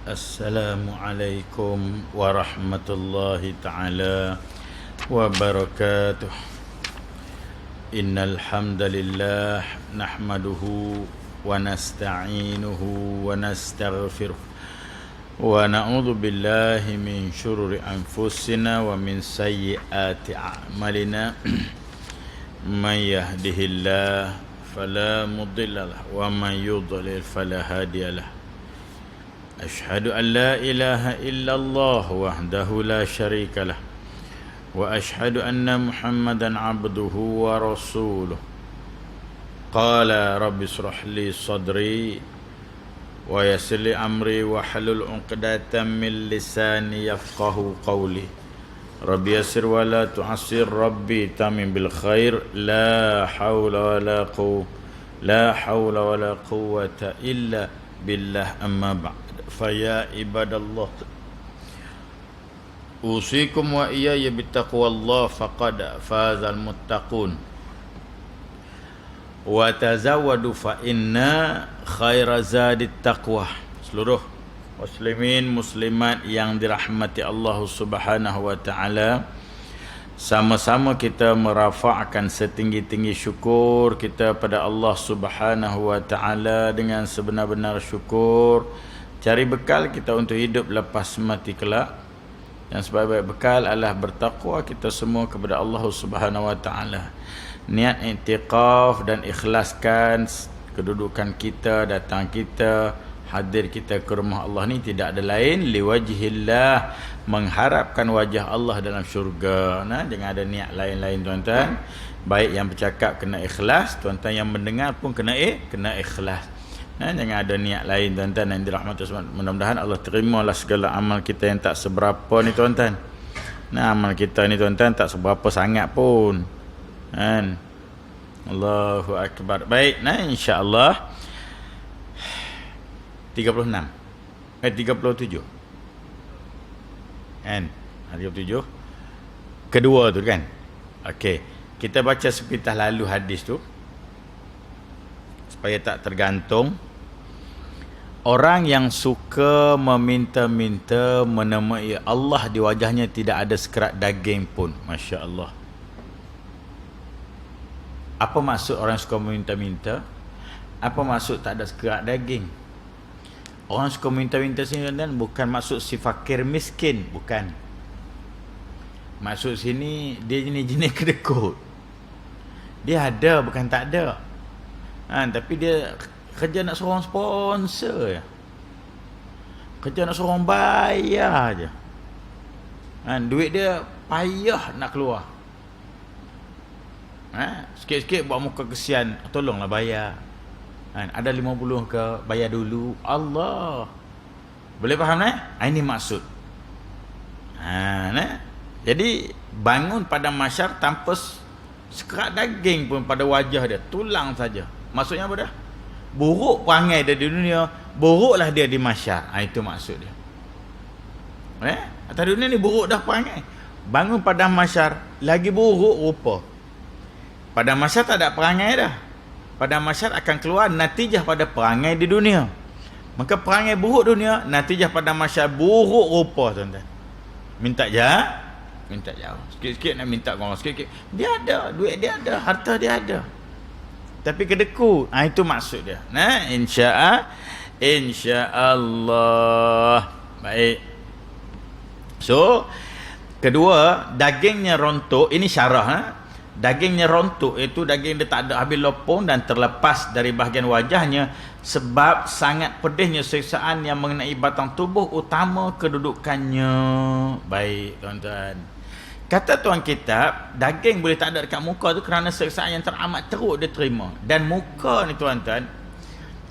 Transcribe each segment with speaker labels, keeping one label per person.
Speaker 1: Assalamualaikum warahmatullahi ta'ala wabarakatuh. Innal hamdalillah nahmaduhu wa nasta'inuhu wa nastaghfiruh wa na'udzu billahi min syururi anfusina wa min sayyiati a'malina. Man yahdihillah fala mudhillalah wa man yudlil fala hadiyalah. Ashhadu an la ilaha illallah wahdahu la syarika lah wa ashhadu anna Muhammadan abduhu wa rasuluh. Qala rabbi shrah li sadri wa yassir li amri wa hlul 'uqdatam min lisani yafqahu qawli. Rabbi yassir wa la tu'assir, rabbi tamim bil khair. La hawla wa la quwwata illa billah, amma ba'd. Faya ibadallah, usikum wa iyaya bittaqwallah faqad fazal muttaqun. Wa tazawwadu fa inna khaira zadit taqwa. Seluruh muslimin muslimat yang dirahmati Allah Subhanahu wa taala, sama-sama kita merafa'kan setinggi-tinggi syukur kita pada Allah Subhanahu wa taala dengan sebenar-benar syukur. Cari bekal kita untuk hidup lepas mati kelak. Yang sebaik-baik bekal adalah bertakwa kita semua kepada Allah Subhanahu wa taala. Niat i'tiqaf dan ikhlaskan kedudukan kita, datang kita, hadir kita ke rumah Allah ni tidak ada lain liwajhillah, mengharapkan wajah Allah dalam syurga. Nah, jangan ada niat lain-lain tuan-tuan. Baik yang bercakap kena ikhlas, tuan-tuan yang mendengar pun kena ikhlas. Jangan ada niat lain tuan-tuan yang dirahmati Allah. Mudah-mudahan Allah terimalah segala amal kita yang tak seberapa ni tuan-tuan. Amal kita ni tuan-tuan tak seberapa sangat pun. Allahu akbar. Baik, insya-Allah 37. 37. Kedua tu kan. Okey, kita baca sepintas lalu hadis tu supaya tak tergantung. Orang yang suka meminta-minta menemui Allah, di wajahnya tidak ada sekerat daging pun. Masya Allah. Apa maksud orang suka meminta-minta? Apa maksud tak ada sekerat daging? Orang suka minta-minta sini dan bukan maksud si fakir miskin, bukan. Maksud sini dia jenis-jenis kedekut. Dia ada, bukan tak ada. Tapi dia kerja nak suruh orang sponsor je. Kerja nak suruh orang bayar je. Duit dia payah nak keluar. Sikit-sikit buat muka kesian, tolonglah bayar. Ada 50 ke, bayar dulu. Allah. Boleh faham ini maksud. Jadi bangun pada mahsyar tanpa sekerat daging pun pada wajah dia, tulang saja. Maksudnya apa dah? Buruk perangai dia di dunia, buruklah dia di mahsyar. Itu maksud dia. Atas dunia ni buruk dah perangai, bangun pada mahsyar lagi buruk rupa. Pada mahsyar tak ada perangai dah. Pada mahsyar akan keluar natijah pada perangai di dunia. Maka perangai buruk dunia, natijah pada mahsyar buruk rupa tuan-tuan. Minta jauh. Sikit-sikit nak minta orang, sikit-sikit. Dia ada, duit dia ada, harta dia ada. Tapi kedekut. Itu maksud dia. InsyaAllah. Baik. So, kedua, dagingnya rontok. Ini syarah. Dagingnya rontok, itu daging dia tak ada habis lopong dan terlepas dari bahagian wajahnya sebab sangat pedihnya siksaan yang mengenai batang tubuh utama kedudukannya. Baik tuan-tuan. Kata tuan kitab, daging boleh tak ada dekat muka tu kerana siksaan yang teramat teruk dia terima. Dan muka ni tuan-tuan,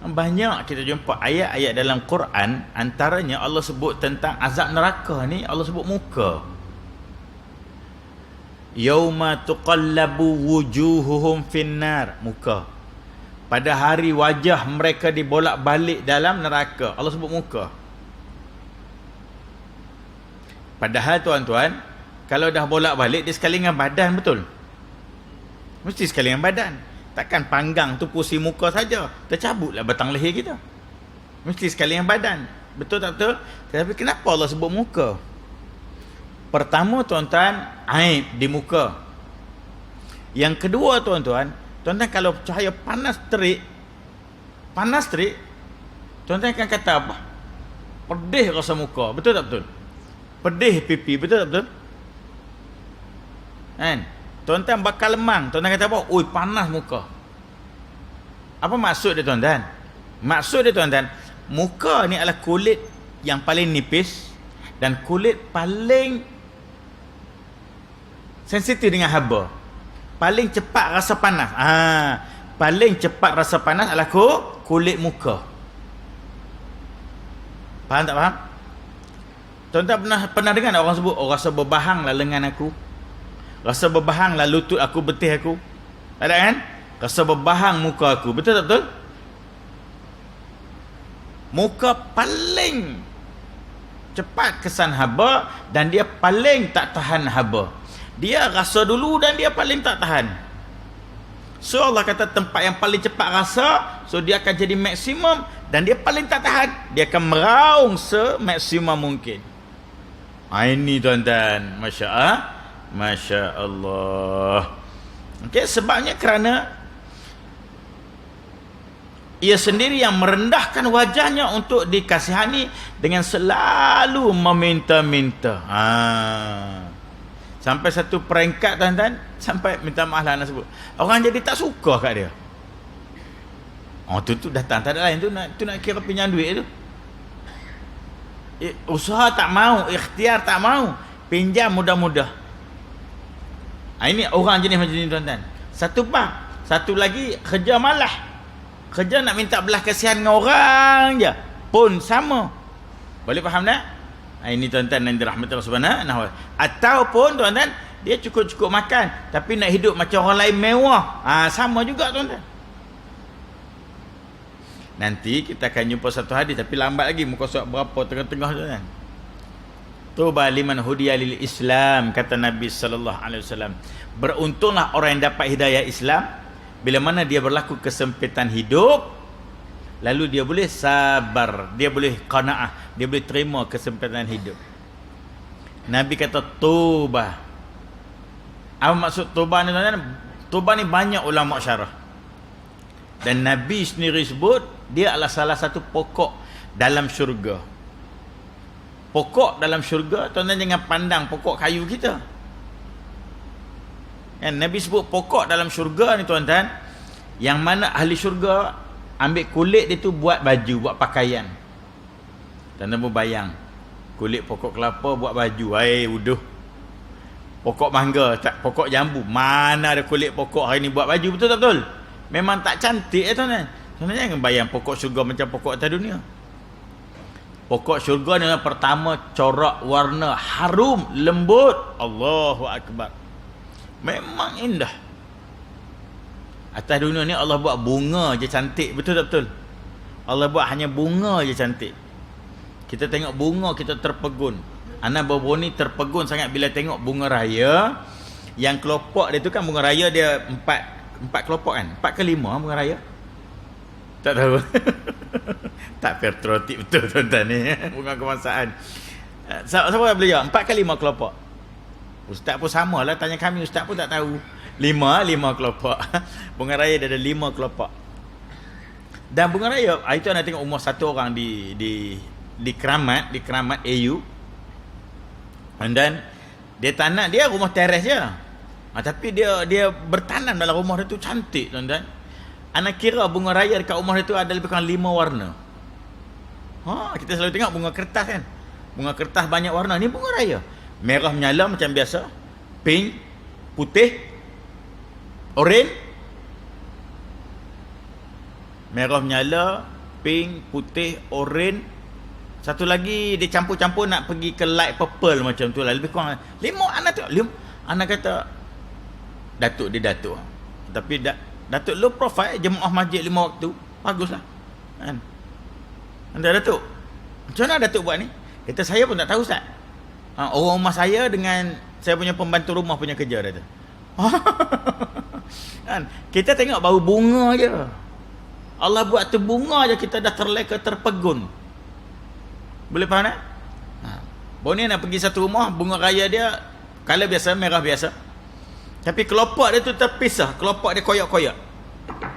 Speaker 1: banyak kita jumpa ayat-ayat dalam Quran, antaranya Allah sebut tentang azab neraka ni, Allah sebut muka. Yauma tuqallabu wujuhuhum finnar, muka. Pada hari wajah mereka dibolak-balik dalam neraka, Allah sebut muka. Padahal tuan-tuan, kalau dah bolak-balik dia sekali dengan badan, betul? Mesti sekali dengan badan. Takkan panggang tu pusing muka saja, tercabutlah batang leher kita. Mesti sekali dengan badan. Betul tak betul? Tapi kenapa Allah sebut muka? Pertama tuan-tuan, aib di muka. Yang kedua tuan-tuan, kalau cahaya panas terik, tuan-tuan akan kata apa? Pedih rasa muka. Betul tak betul? Pedih pipi. Betul tak betul? Kan? Tuan-tuan bakal lemang. Tuan-tuan kata apa? Oi, panas muka. Apa maksud dia tuan-tuan? Maksud dia tuan-tuan, muka ni adalah kulit yang paling nipis dan kulit paling sensitif dengan haba. Paling cepat rasa panas. Paling cepat rasa panas adalah kulit muka. Faham tak faham? Tuan-tuan pernah dengar orang sebut, oh rasa berbahanglah lengan aku. Rasa berbahanglah lutut aku, betih aku. Tak ada kan? Rasa berbahang muka aku. Betul tak betul? Muka paling cepat kesan haba dan dia paling tak tahan haba. Dia rasa dulu dan dia paling tak tahan. So Allah kata tempat yang paling cepat rasa, so dia akan jadi maksimum dan dia paling tak tahan. Dia akan meraung semaksimum mungkin. Ini tuan-tuan, Masya Allah. Okay, sebabnya kerana ia sendiri yang merendahkan wajahnya untuk dikasihani dengan selalu meminta-minta. Sampai satu peringkat tuan-tuan, sampai minta maaf lah nak sebut, orang jadi tak suka kat dia. Tu datang tak ada lain tu nak kira pinjam duit tu. Usaha tak mau, ikhtiar tak mau, pinjam mudah-mudah. Ini orang jenis macam ni tuan-tuan. Satu lagi kerja malah. Kerja nak minta belas kasihan dengan orang je pun sama. Boleh faham tak? Ini tuan-tuan yang dirahmati Allah Subhanahu. Ataupun tuan-tuan, dia cukup-cukup makan tapi nak hidup macam orang lain mewah. Sama juga tuan-tuan. Nanti kita akan jumpa satu hadis tapi lambat lagi, muka surat berapa tengah-tengah tuan-tuan. Tuba liman hudiya lil Islam, kata Nabi sallallahu alaihi wasallam. Beruntunglah orang yang dapat hidayah Islam bila mana dia berlaku kesempitan hidup, lalu dia boleh sabar, dia boleh qanaah, dia boleh terima kesempitan hidup. Nabi kata taubat. Apa maksud taubat ni tuan-tuan? Taubat ni banyak ulama syarah. Dan Nabi sendiri sebut dia adalah salah satu pokok dalam syurga. Pokok dalam syurga, tuan-tuan jangan pandang pokok kayu kita. Nabi sebut pokok dalam syurga ni tuan-tuan, yang mana ahli syurga ambil kulit dia tu buat baju, buat pakaian. Tuan-tuan pun bayang, kulit pokok kelapa buat baju, uduh. Pokok mangga, pokok jambu, mana ada kulit pokok hari ni buat baju, betul tak betul? Memang tak cantik tuan-tuan. Tuan-tuan jangan bayang pokok syurga macam pokok atas dunia. Pokok syurga ni yang pertama, corak warna harum, lembut. Allahu Akbar. Memang indah. Atas dunia ni Allah buat bunga je cantik. Betul tak betul? Allah buat hanya bunga je cantik. Kita tengok bunga, kita terpegun. Anak baru ni terpegun sangat bila tengok bunga raya. Yang kelopak dia tu kan, bunga raya dia empat kelopak kan? 4 ke 5 bunga raya? Tak tahu. Tak patriotik betul tuan-tuan ni. Bunga kebangsaan. Siapa yang boleh jawab? 4 ke 5 kelopak? Ustaz pun sama lah, tanya kami, ustaz pun tak tahu. 5 kelopak. Bunga raya dia ada 5 kelopak. Dan bunga raya, itu anda tengok umur satu orang di Keramat AU. And then dia tanam, dia rumah teres je. Tapi dia bertanam dalam rumah dia tu cantik tuan-tuan. Anda kira bunga raya dekat rumah dia tu ada lebih kurang 5 warna. Kita selalu tengok bunga kertas kan. Bunga kertas banyak warna, ni bunga raya. Merah menyala macam biasa, pink, putih, oranye. Merah menyala, pink, putih, oranye. Satu lagi dia campur-campur nak pergi ke light purple macam tu lah. Lebih kurang 5 anak tu. Anak kata Datuk dia Datuk. Tapi Datuk low profile, jemaah masjid 5 waktu. Baguslah. Kan? Anda Datuk, macam mana Datuk buat ni? Kata saya pun tak tahu Ustaz. Orang rumah saya dengan saya punya pembantu rumah punya kerja dia tu. Kan? Kita tengok bau bunga je. Allah buat tu bunga je kita dah terleka, terpegun. Boleh faham tak? Baru ni nak pergi satu rumah, bunga raya dia color biasa, merah biasa. Tapi kelopak dia tu terpisah, kelopak dia koyak-koyak.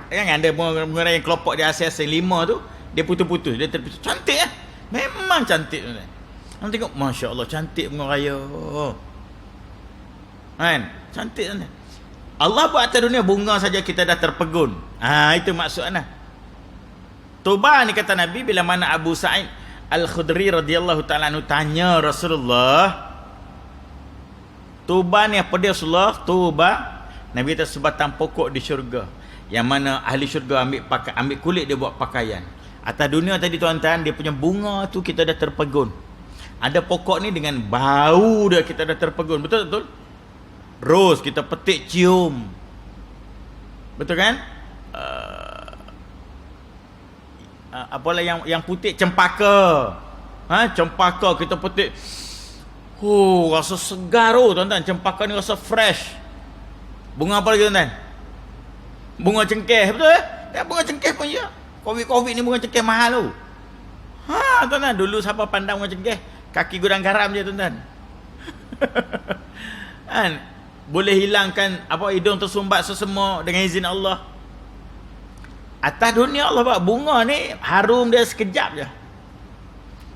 Speaker 1: Kan ada bunga raya yang kelopak dia asing-asing 5 tu, dia putus-putus, dia terpisah. Cantik lah. Memang cantik. Kamu tengok, Masya Allah, cantik bunga raya. Kan? Cantik kan? Allah buat atas dunia bunga saja kita dah terpegun. Itu maksudnya. Tuba ni kata Nabi, bila mana Abu Sa'id Al-Khudri radhiyallahu ta'ala anhu tanya Rasulullah, Tuba ni apa dia Rasulullah? Tuba, Nabi kata sebatang pokok di syurga, yang mana ahli syurga ambil kulit dia buat pakaian. Atas dunia tadi tuan-tuan, dia punya bunga tu kita dah terpegun. Ada pokok ni dengan bau dia kita dah terpegun. Betul-betul? Rose kita petik cium. Betul kan? Apalah yang putih, cempaka. Cempaka kita petik. Rasa segar tuan-tuan. Cempaka ni rasa fresh. Bunga apa lagi tuan-tuan? Bunga cengkeh, betul eh? Ya, bunga cengkeh pun ya. Covid ni bunga cengkeh mahal tu. Tuan-tuan, dulu siapa pandang bunga cengkeh? Kaki gudang garam je tuan-tuan. Kan? Boleh hilangkan hidung tersumbat sesama dengan izin Allah. Atas dunia Allah buat bunga ni harum dia sekejap je.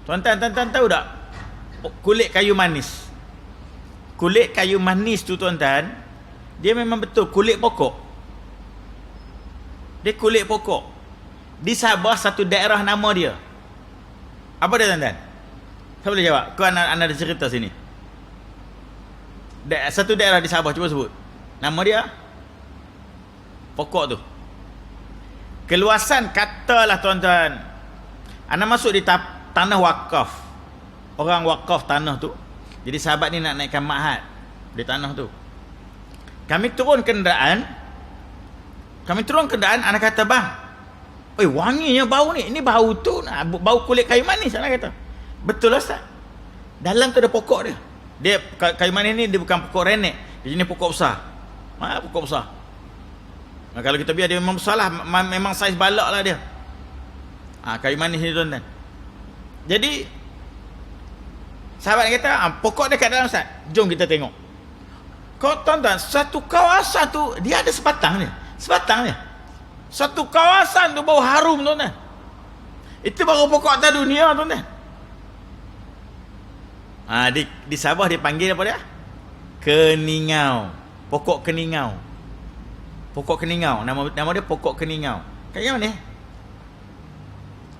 Speaker 1: Tuan-tuan tahu tak? Kulit kayu manis. Kulit kayu manis tu tuan-tuan, dia memang betul kulit pokok. Dia kulit pokok. Di Sabah satu daerah nama dia. Apa dia tuan-tuan? Siapa boleh jawab? Kau anda ada cerita sini. Satu daerah di Sabah, cuba sebut. Nama dia pokok tu. Keluasan katalah tuan-tuan, anda masuk di tanah wakaf. Orang wakaf tanah tu. Jadi sahabat ni nak naikkan ma'had di tanah tu. Kami turun kenderaan, anak kata, bang, wanginya bau ni. Ini bau tu, bau kulit kayu manis, anak kata. Betul lah Ustaz. Dalam tu ada pokok dia. Dia kayu manis ni dia bukan pokok renek. Dia jenis pokok besar. Pokok besar. Kalau kita biar dia memang besar lah, memang saiz balak lah dia. Kayu manis ni tuan-tuan. Jadi sahabat kata, pokok dia kat dalam Ustaz. Jom kita tengok. Kau tuan-tuan, satu kawasan tu dia ada sebatang dia. Satu kawasan tu bau harum tuan-tuan. Itu baru pokok atas dunia tuan-tuan. Di Sabah dia panggil apa dia? Keningau. Pokok keningau. Nama dia pokok keningau. Kat mana?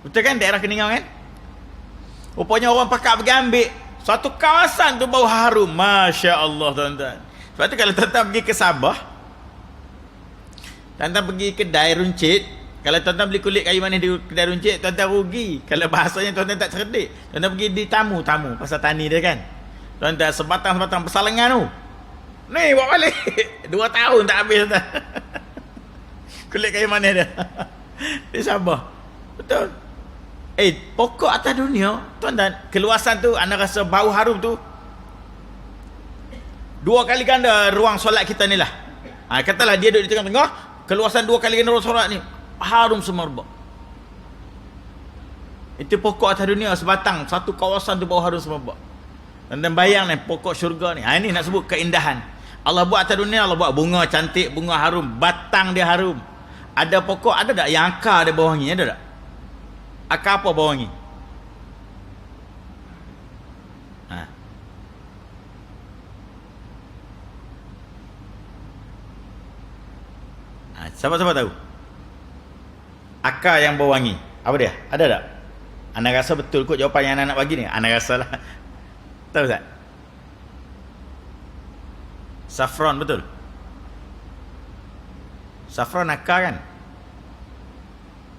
Speaker 1: Betul kan daerah Keningau kan? Rupanya orang pakar pergi ambil. Satu kawasan tu bau harum. Masya Allah tuan-tuan. Sebab tu kalau tuan-tuan pergi ke Sabah, tuan-tuan pergi kedai runcit, kalau tuan-tuan beli kulit kayu manis di kedai runcit, tuan-tuan rugi. Kalau bahasanya tuan-tuan tak cerdik. Tuan-tuan pergi di tamu pasal tani dia kan. Tuan-tuan sebatang persalengan tu. Ni buat balik 2 tahun tak habis tuan. Kulit kayu manis dia. Di Sabah. Betul. Pokok atas dunia, tuan-tuan, keluasan tu anda rasa bau harum tu 2 kali ganda ruang solat kita ni lah. Katalah dia duduk di tengah-tengah, keluasan 2 kali ganda ruang solat ni harum semerbak. Itu pokok atas dunia sebatang, satu kawasan tu bau harum semerbak. Dan bayang ni pokok syurga ni. Ini nak sebut keindahan. Allah buat atas dunia, Allah buat bunga cantik, bunga harum, batang dia harum. Ada pokok, ada tak yang akar dia bau wangi? Ada tak? Akar apa bau wangi? Siapa-siapa tahu? Akar yang bau wangi. Apa dia? Ada tak? Anda rasa betul kot jawapan yang anak nak bagi ni? Anda rasa lah. Tahu tak? Saffron, betul? Saffron akar kan?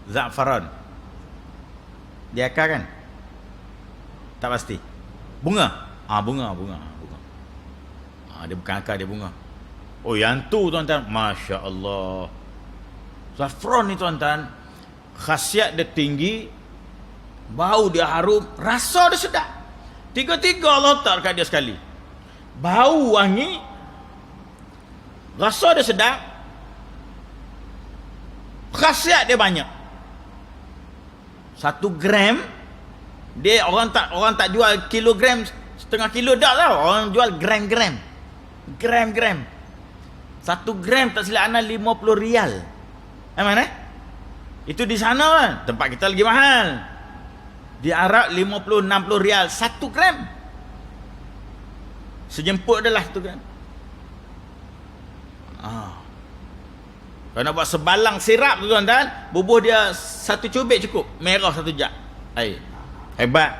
Speaker 1: Za'faran. Dia akar kan? Tak pasti. Bunga? Bunga. Dia bukan akar, dia bunga. Yang tu tuan-tuan, Masya Allah. Saffron ni tuan-tuan, khasiat dia tinggi, bau dia harum, rasa dia sedap. Tiga-tiga Allah letak kat dia sekali. Bau wangi, rasa dia sedap, khasiat dia banyak. 1 gram Dia orang tak jual kilogram setengah kilo dah tau. Orang jual gram-gram. Gram-gram. 1 gram tak silap ana 50 rial. Mana? Itu di sana kan. Tempat kita lagi mahal. Di Arab 50-60 rial 1 gram. Sejemput adalah 1 gram. Kalau nak buat sebalang sirap tu tuan-tuan, bubuh dia 1 cubit cukup. Merah 1 jat air. Hebat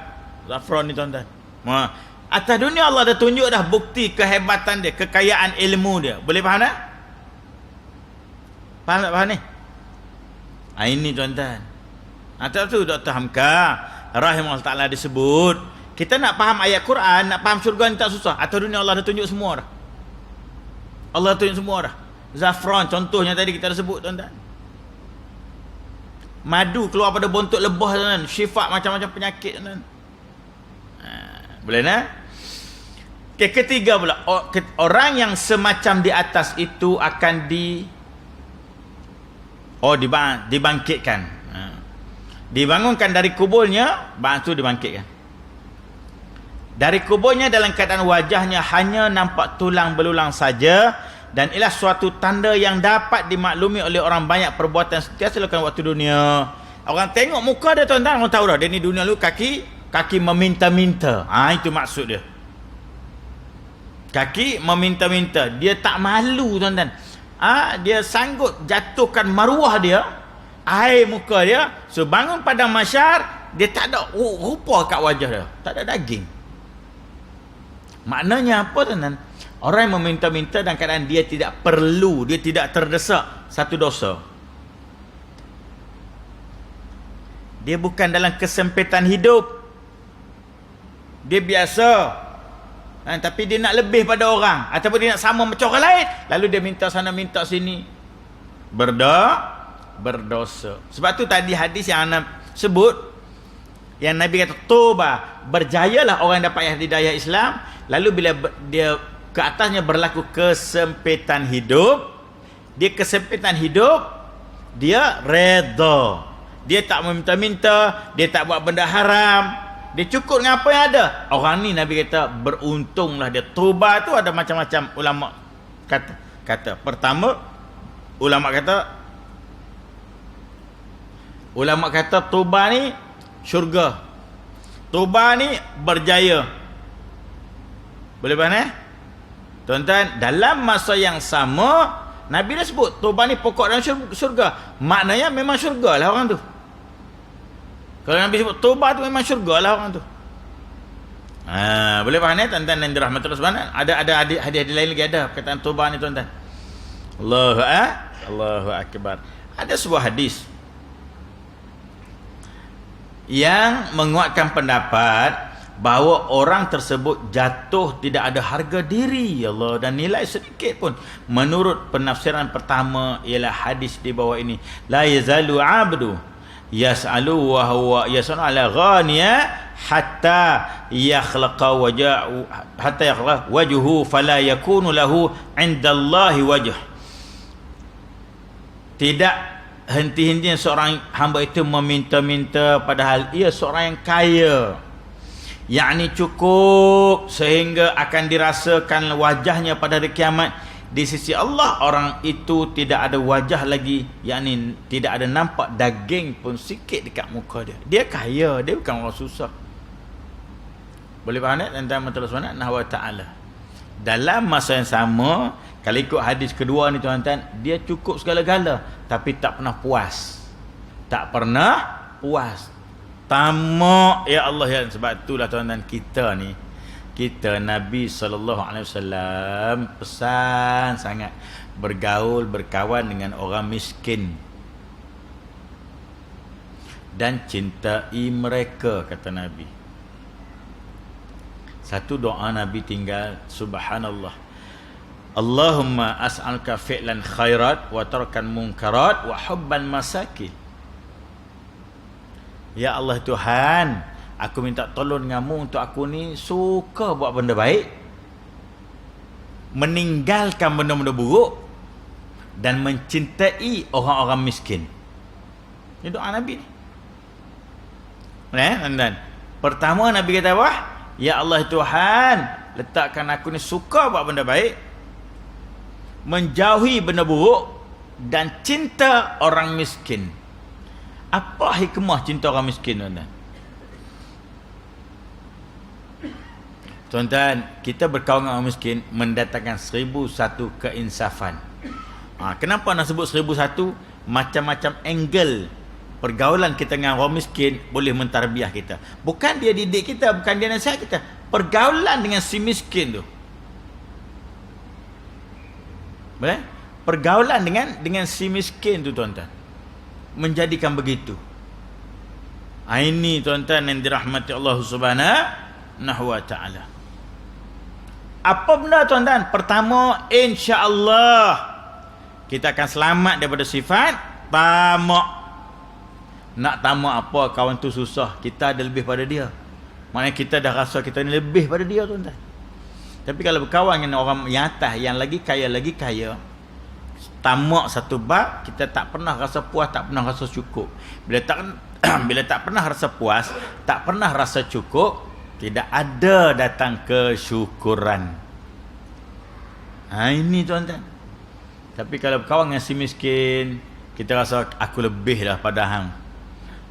Speaker 1: Zafran ni tuan-tuan. Atas dunia Allah dah tunjuk dah bukti kehebatan dia, kekayaan ilmu dia. Boleh faham tak? Faham tak faham ni? Ini tuan-tuan. Atas tu Dr. Hamka rahimahullah ta'ala disebut, kita nak faham ayat Quran, nak faham syurga ni tak susah. Atas dunia Allah dah tunjuk semua dah. Allah tunjuk semua dah. Zafran contohnya tadi kita dah sebut tuan-tuan. Madu keluar pada bontot lebah tuan-tuan, syifa macam-macam penyakit tuan-tuan. Boleh tak? Okay, ketiga pula, orang yang semacam di atas itu akan dibangkitkan. Dibangunkan dari kuburnya, tu dibangkitkan. Dari kuburnya dalam keadaan wajahnya hanya nampak tulang belulang saja, dan ialah suatu tanda yang dapat dimaklumi oleh orang banyak perbuatan setiap dilakukan waktu dunia. Orang tengok muka dia tuan-tuan, orang tahu dah dia ni dunia lalu kaki meminta-minta. Itu maksud dia. Kaki meminta-minta. Dia tak malu tuan-tuan. Dia sanggup jatuhkan maruah dia, air muka dia. So bangun pada mahsyar, dia tak ada rupa kat wajah dia, tak ada daging. Maknanya apa tuan-tuan? Orang yang meminta-minta dan keadaan dia tidak perlu, dia tidak terdesak, satu dosa. Dia bukan dalam kesempitan hidup, dia biasa, tapi dia nak lebih pada orang, ataupun dia nak sama macam orang lain, lalu dia minta sana minta sini, berdosa. Sebab tu tadi hadis yang Anda sebut, yang Nabi kata toba, berjayalah orang yang dapat hidayah Islam. Lalu bila dia ke atasnya berlaku kesempitan hidup, dia redha, dia tak meminta-minta, dia tak buat benda haram, dia cukup dengan apa yang ada. Orang ni Nabi kata beruntunglah dia. Toba tu ada macam-macam ulama kata. Pertama, ulama kata toba ni syurga, toba ni berjaya. Boleh faham tuan-tuan? Dalam masa yang sama Nabi dah sebut toba ni pokok dalam syurga. Maknanya memang syurga lah orang tu. Kalau Nabi sebut toba tu memang syurga lah orang tu. Boleh faham tuan-tuan yang dirahmati Allah Subhanahu. Ada hadis-hadis lain lagi ada perkataan toba ni tuan-tuan. Allahu akbar. Ada sebuah hadis yang menguatkan pendapat bahawa orang tersebut jatuh tidak ada harga diri, ya Allah, dan nilai sedikit pun. Menurut penafsiran pertama ialah hadis di bawah ini, la yazalu abdu yas'alu wa huwa yas'alu ala ghaniya hatta yakhlaqa wajhu fala yakunu lahu indallahi wajh. Tidak henti-hentinya seorang hamba itu meminta-minta padahal ia seorang yang kaya, yakni cukup sehingga akan dirasakan wajahnya pada hari kiamat. Di sisi Allah orang itu tidak ada wajah lagi, yakni tidak ada nampak daging pun sikit dekat muka dia. Dia kaya, dia bukan orang susah. Boleh faham tak? Tentang Allah Subhanahu wa ta'ala. Dalam masa yang sama, kalau ikut hadis kedua ni tuan-tuan, dia cukup segala-gala tapi tak pernah puas. Tak pernah puas. Tamak, ya Allah ya. Sebab itulah tuan-tuan, kita Nabi SAW pesan sangat bergaul, berkawan dengan orang miskin dan cintai mereka, kata Nabi. Satu doa Nabi tinggal, subhanallah, Allahumma as'alka fi'lan khairat wa tarkan munkarat wa hubban masakin. Ya Allah Tuhan, aku minta tolong denganmu untuk aku ni suka buat benda baik, meninggalkan benda-benda buruk, dan mencintai orang-orang miskin. Ini doa Nabi ni. Tuan-tuan. Pertama Nabi kata apa? Ya Allah Tuhan, letakkan aku ni suka buat benda baik, menjauhi benda buruk, dan cinta orang miskin. Apa hikmah cinta orang miskin, tuan-tuan? Tuan-tuan, kita berkawan dengan orang miskin mendatangkan 1001 keinsafan. Kenapa nak sebut 1001? Macam-macam angle pergaulan kita dengan orang miskin boleh mentarbiah kita. Bukan dia didik kita, bukan dia nasihat kita. Pergaulan dengan si miskin tu. Boleh? Pergaulan dengan si miskin tu, tuan-tuan, menjadikan begitu. Ini, tuan-tuan, yang dirahmati Allah Subhanahu wa ta'ala. Apa benda, tuan-tuan? Pertama, insya-Allah kita akan selamat daripada sifat tamak. Nak tamak apa? Kawan tu susah, kita ada lebih pada dia. Maknanya kita dah rasa kita ni lebih pada dia, tuan-tuan. Tapi kalau berkawan dengan orang yang atas, yang lagi kaya, tamak satu bab, kita tak pernah rasa puas, tak pernah rasa cukup. Bila tak pernah rasa puas, tak pernah rasa cukup, tidak ada datang kesyukuran. Ini, tuan-tuan. Tapi kalau berkawan dengan si miskin, kita rasa aku lebih dah pada hang.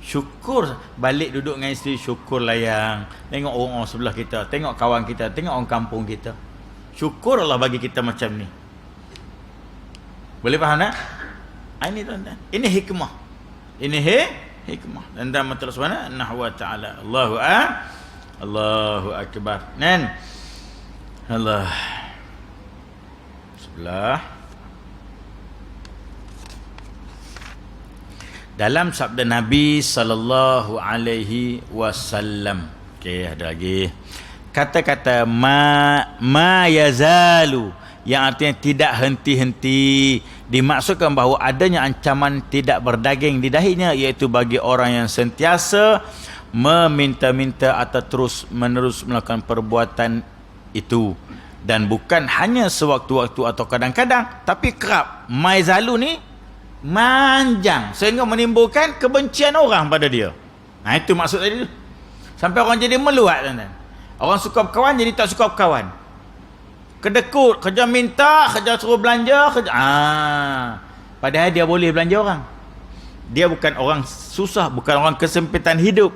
Speaker 1: Syukur, balik duduk dengan isteri, syukur layang. Tengok orang sebelah kita, tengok kawan kita, tengok orang kampung kita. Syukur Allah bagi kita macam ni. Boleh faham tak? Ini, tuan-tuan, ini hikmah. Ini hikmah. Dan dalam Allah Subhanahu wa ta'ala. Allahu akbar. Nan. Allah. Sebelah. Dalam sabda Nabi sallallahu alaihi wasallam. Okey, ada lagi. Kata-kata ma yazalu, yang artinya tidak henti-henti, dimaksudkan bahawa adanya ancaman tidak berdaging di dahinya, iaitu bagi orang yang sentiasa meminta-minta atau terus-menerus melakukan perbuatan itu, dan bukan hanya sewaktu-waktu atau kadang-kadang, tapi kerap. Maizalu ni manjang sehingga menimbulkan kebencian orang pada dia. Itu maksud tadi tu. Sampai orang jadi meluat, tuan-tuan. Orang suka berkawan jadi tak suka berkawan. Kedekut, kerja minta, kerja suruh belanja, kerja padahal dia boleh belanja orang. Dia bukan orang susah, bukan orang kesempitan hidup,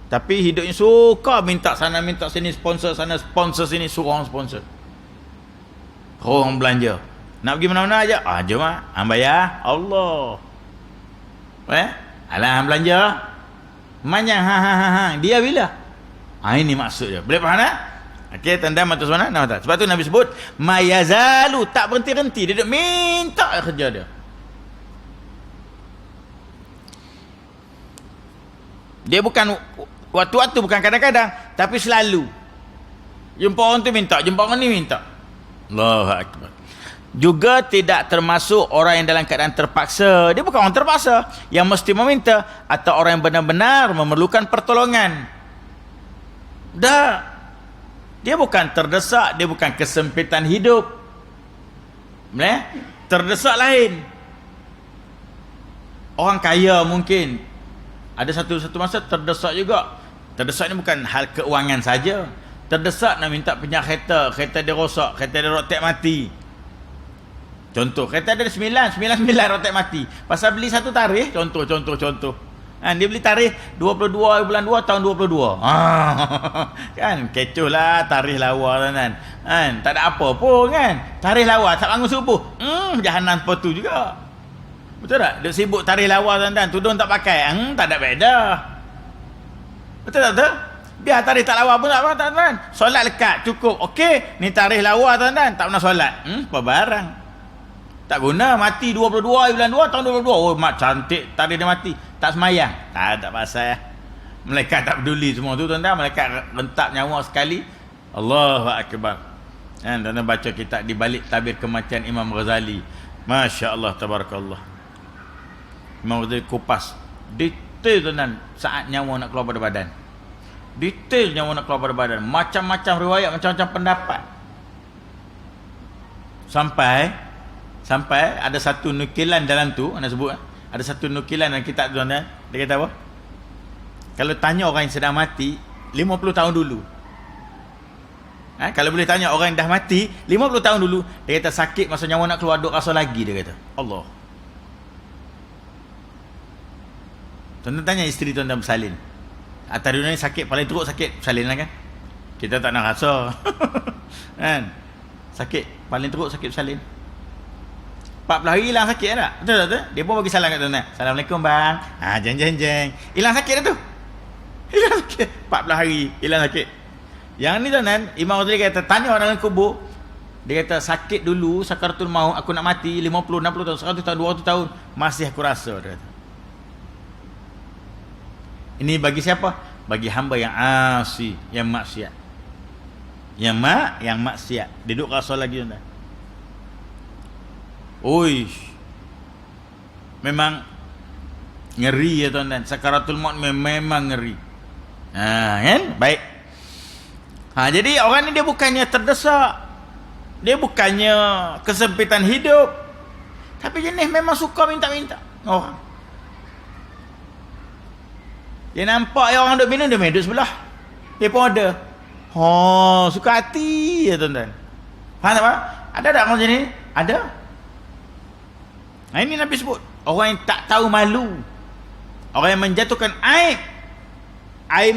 Speaker 1: tapi hidupnya suka minta sana minta sini, sponsor sana sponsor sini, suruh orang sponsor, orang belanja. Nak pergi mana-mana aja, jom hang bayar Allah. Alah hang belanja manjang dia bila. Ini maksud dia. Boleh faham tak? Okey, tanda mata sunnah. Sebab tu Nabi sebut mayazalu, tak berhenti-henti, dia duk minta kerja dia. Dia bukan waktu-waktu, bukan kadang-kadang, tapi selalu. Jumpa orang tu minta, jumpa orang ni minta. Allahu akbar. Juga tidak termasuk orang yang dalam keadaan terpaksa. Dia bukan orang terpaksa yang mesti meminta, atau orang yang benar-benar memerlukan pertolongan. Dia bukan terdesak, dia bukan kesempitan hidup. Terdesak lain. Orang kaya mungkin ada satu masa terdesak juga. Terdesak ni bukan hal keuangan saja. Terdesak nak minta pinjam kereta dia rosak, kereta dia rotek mati. Contoh, kereta dia 9 rotek mati. Pasal beli satu tarikh, contoh. Dia beli tarikh 22 bulan 2 tahun 22. Kan kecoh lah tarikh lawa, kan. Tak ada apa pun, kan. Tarikh lawa tak bangun subuh. Jahanam seperti juga. Betul tak? Dia sibuk tarikh lawa, tuan-tuan. Tudung tak pakai. Tak ada beza. Betul tak betul? Biar tarikh tak lawa pun tak apa, tuan-tuan. Solat lekat cukup. Okey, ni tarikh lawa, tuan-tuan. Tak pernah solat. Apa barang? Tak guna, mati 22 bulan 2 tahun 22. Oh, mak cantik tarikh dia mati. Tak semayang. Tak pasal. Malaikat tak peduli semua tu, tuan-tuan. Malaikat rentap nyawa sekali. Allahu akbar. Dan tuan-tuan baca kitab di balik tabir kematian Imam Ghazali. Masya-Allah, tabarakallah. Imam Ghazali kupas detail, tuan-tuan, saat nyawa nak keluar pada badan. Detail nyawa nak keluar pada badan. Macam-macam riwayat, macam-macam pendapat. Sampai ada satu nukilan dalam tu, anda sebut, ada satu nukilan dalam kitab tu, tuan-tuan. Dia kata apa? Kalau tanya orang yang sedang mati 50 tahun dulu, kalau boleh tanya orang yang dah mati 50 tahun dulu, dia kata sakit masa nyawa nak keluar, duk rasa lagi, dia kata. Allah. Tuan-tuan tanya isteri tuan-tuan bersalin, atas dunia ni sakit, paling teruk sakit bersalin lah kan. Kita tak nak rasa kan, sakit paling teruk sakit bersalin. 40 hari hilang sakit tak? Betul tak tu? Dia pun bagi salam kat tuan-tuan, Assalamualaikum bang, jeng. Hilang sakit dah tu, hilang sakit 40 hari hilang sakit. Yang ni tuan-tuan, Imam Ghazali kata, tanya orang dalam kubur, dia kata sakit dulu, sakaratul maut, aku nak mati 50, 60 tahun, 100 tahun, 200 tahun, masih aku rasa, dia kata. Ini bagi siapa? Bagi hamba yang asi, yang maksiat. Yang maksiat, dia duduk rasa lagi tuan-tuan. Uish, memang ngeri ya tuan-tuan, sakaratul maut memang ngeri. Kan? Baik. Jadi orang ni dia bukannya terdesak, dia bukannya kesempitan hidup, tapi jenis memang suka minta-minta orang. Dia nampak orang duk minum, dia main duduk sebelah, dia pun ada. Suka hati ya tuan-tuan. Faham tak apa? Ada tak macam ni? Ada. Ini Nabi sebut, orang yang tak tahu malu, orang yang menjatuhkan aib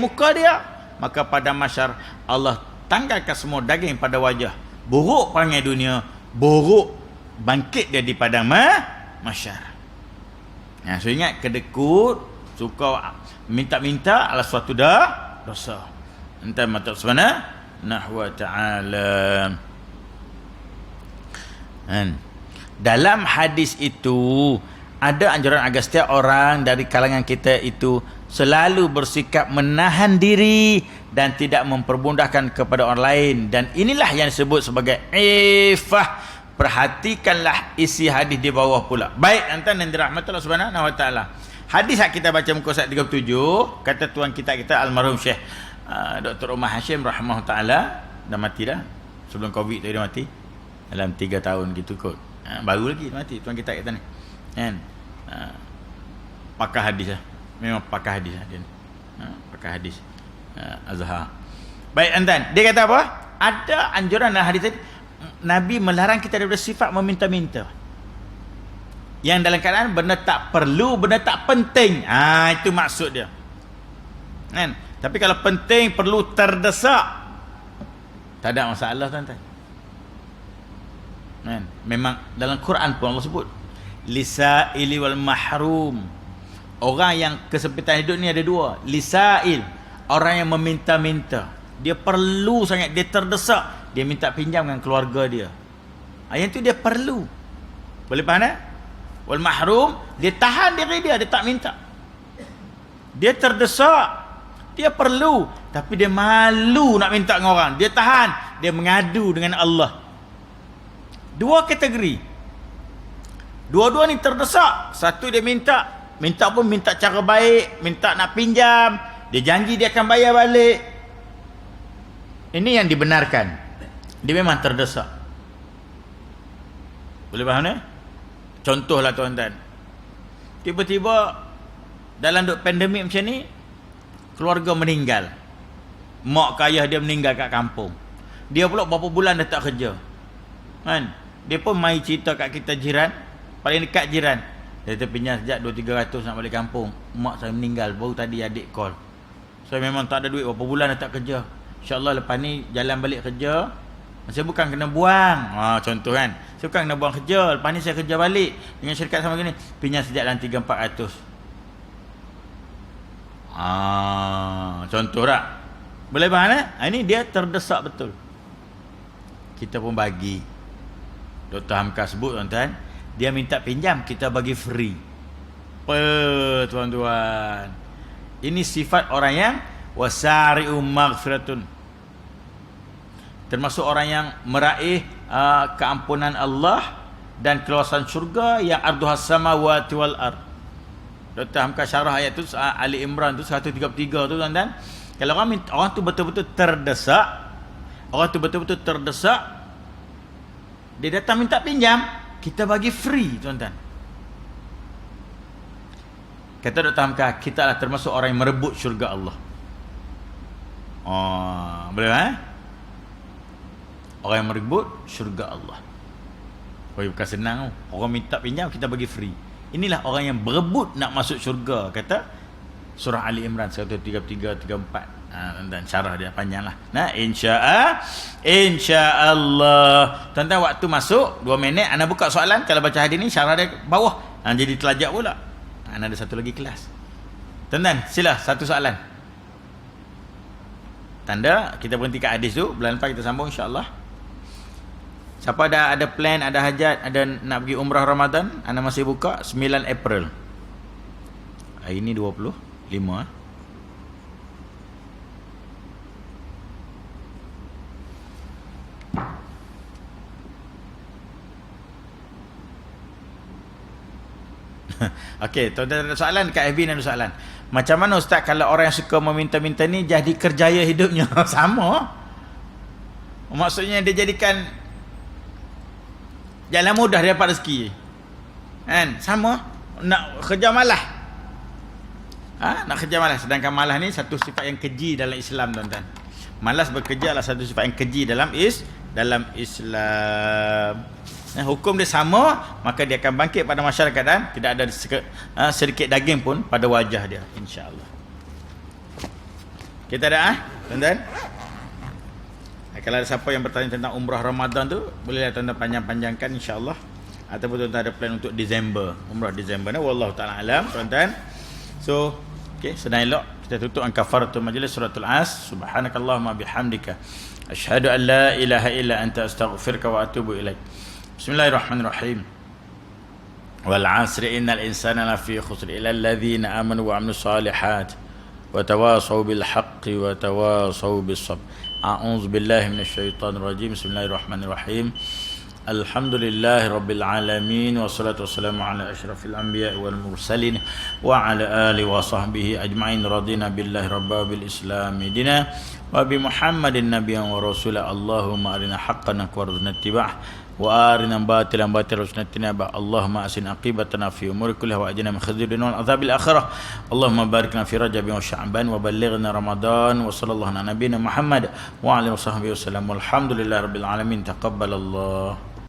Speaker 1: muka dia, maka pada mahsyar Allah tanggalkan semua daging pada wajah. Buruk perangai dunia, buruk bangkit dia di padang mahsyar. So ingat, kedekut, suka minta-minta adalah suatu dosa. Entah mata subhanahu wa ta'ala. Dalam hadis itu ada anjuran agar setiap orang dari kalangan kita itu selalu bersikap menahan diri dan tidak memperbundahkan kepada orang lain, dan inilah yang disebut sebagai ifah. Perhatikanlah isi hadis di bawah pula. Baik, tuan-tuan yang dirahmati Allah Subhanahu wa taala. Hadis yang kita baca muka surat 37, kata tuan kita almarhum Syekh Dr. Umar Hashim rahimahullah taala, dah mati dah. Sebelum Covid tu dia mati. Dalam 3 tahun gitu kot. Baru lagi mati tuan kita ni. Kan? Pakar hadis lah. Memang pakar hadis lah dia ni. Pakar hadis. Azhar. Baik tuan, dia kata apa? Ada anjuran dalam hadis tadi, Nabi melarang kita daripada sifat meminta-minta. Yang dalam keadaan benda tak perlu, benda tak penting. Itu maksud dia. Kan? Tapi kalau penting, perlu, terdesak, tak ada masalah tuan-tuan. Kan? Memang dalam Quran pun Allah sebut lisaili wal mahrum. Orang yang kesempitan hidup ni ada dua. Lisail, orang yang meminta-minta, dia perlu sangat, dia terdesak, dia minta pinjam dengan keluarga dia. Yang tu dia perlu. Boleh faham tak? Wal mahrum, dia tahan diri dia tak minta. Dia terdesak, dia perlu, tapi dia malu nak minta dengan orang. Dia tahan, dia mengadu dengan Allah. Dua kategori. Dua-dua ni terdesak. Satu dia minta pun minta cara baik, minta nak pinjam, dia janji dia akan bayar balik. Ini yang dibenarkan. Dia memang terdesak. Boleh faham ni? Contohlah tuan-tuan, tiba-tiba dalam pandemik macam ni, keluarga meninggal, mak ke ayah dia meninggal kat kampung, dia pula berapa bulan dah tak kerja kan. Dia pun mai cerita kat kita jiran, paling dekat jiran, dia kata pinjam sejak 200-300 nak balik kampung, mak saya meninggal, baru tadi adik call, saya memang tak ada duit, berapa bulan dah tak kerja, InsyaAllah lepas ni jalan balik kerja, saya bukan kena buang. Contoh kan, saya bukan kena buang kerja, lepas ni saya kerja balik dengan syarikat sama gini, pinjam sejak dalam 300-400. Contoh tak? Boleh faham tak? Ini dia terdesak betul. Kita pun bagi. Dr. Hamka sebut tuan-tuan, dia minta pinjam, kita bagi free. Tuan-tuan, ini sifat orang yang wasari'u maghfiratun, termasuk orang yang meraih keampunan Allah dan keluasan syurga yang arduhas samawati wal ard. Dr. Hamka syarah ayat tu, Ali Imran tu 133 tu tuan-tuan. Kalau orang tu betul-betul terdesak, dia datang minta pinjam, kita bagi free tuan-tuan. Kata Dr. Hamka, kita adalah termasuk orang yang merebut syurga Allah. Oh, boleh Orang yang merebut syurga Allah. Bukan senang. Orang minta pinjam, kita bagi free. Inilah orang yang berebut nak masuk syurga. Kata surah Ali Imran 133-34. Dan syarah dia panjang lah. Nah, insya-Allah. Tuan-tuan, waktu masuk 2 minit, anda buka soalan. Kalau baca hadis ni, syarah dia bawah. Jadi telajak pula. Anda ada satu lagi kelas. Tuan-tuan, sila satu soalan. Tanda kita berhenti kat hadis tu. Bulan lepas kita sambung insya-Allah. Siapa ada plan, ada hajat, ada nak pergi umrah Ramadan, anda masih buka 9 April. Hari ni 25 Okey, tuan-tuan ada soalan kat FB, ada soalan. Macam mana ustaz kalau orang yang suka meminta-minta ni jadi kerjaya hidupnya? Sama. Maksudnya dia jadikan jalan mudah dia dapat rezeki. Kan? Sama. Nak kerja malah. Nak kerja malas. Sedangkan malas ni satu sifat yang keji dalam Islam, tuan-tuan. Malas bekerja adalah satu sifat yang keji dalam Islam. Hukum dia sama, maka dia akan bangkit pada masyarakat dan tidak ada sedikit daging pun pada wajah dia, insya-Allah. Kita ada tuan-tuan? Kalau ada siapa yang bertanya tentang umrah Ramadan tu, bolehlah tuan-tuan panjang-panjangkan insya-Allah. Ataupun tuan-tuan ada plan untuk Disember, umrah Disember ni, wallahu taala alam, tuan-tuan. So, okey, sedang elok kita tutup kafaratul majlis suratul As. Subhanakallahumma bihamdika asyhadu an la ilaha illa anta astaghfiruka wa atubu ilaik. Bismillahirrahmanirrahim. Wal 'asri innal insana lafi khusr illa alladhina amanu wa 'amilus solihat wa tawasaw bil haqqi wa tawasaw bis sabr. A'udzu billahi minasy syaithanir rajim. Bismillahirrahmanirrahim. Alhamdulillahi rabbil alamin wassalatu wassalamu ala asyrafil anbiya'i wal mursalin wa ala alihi wa sahbihi ajma'in. Radina billahi rabbil islami dina wa bi Muhammadin nabiyyan wa rasula. Allahumma arina haqqan warzuqna ittiba'ah wa arina batilan batilan warzuqna tinaba. Allahumma asin aqibatana fi umuri kulliha wa ajina min khizyi dunya wal adzabil akhirah. Allahumma barik lana fi Rajab wa Sya'ban wa ballighna Ramadan wa sallallahu ala nabiyyina Muhammad wa alihi wa sahbihi wasallam. Walhamdulillahi rabbil alamin. Taqabbalallah.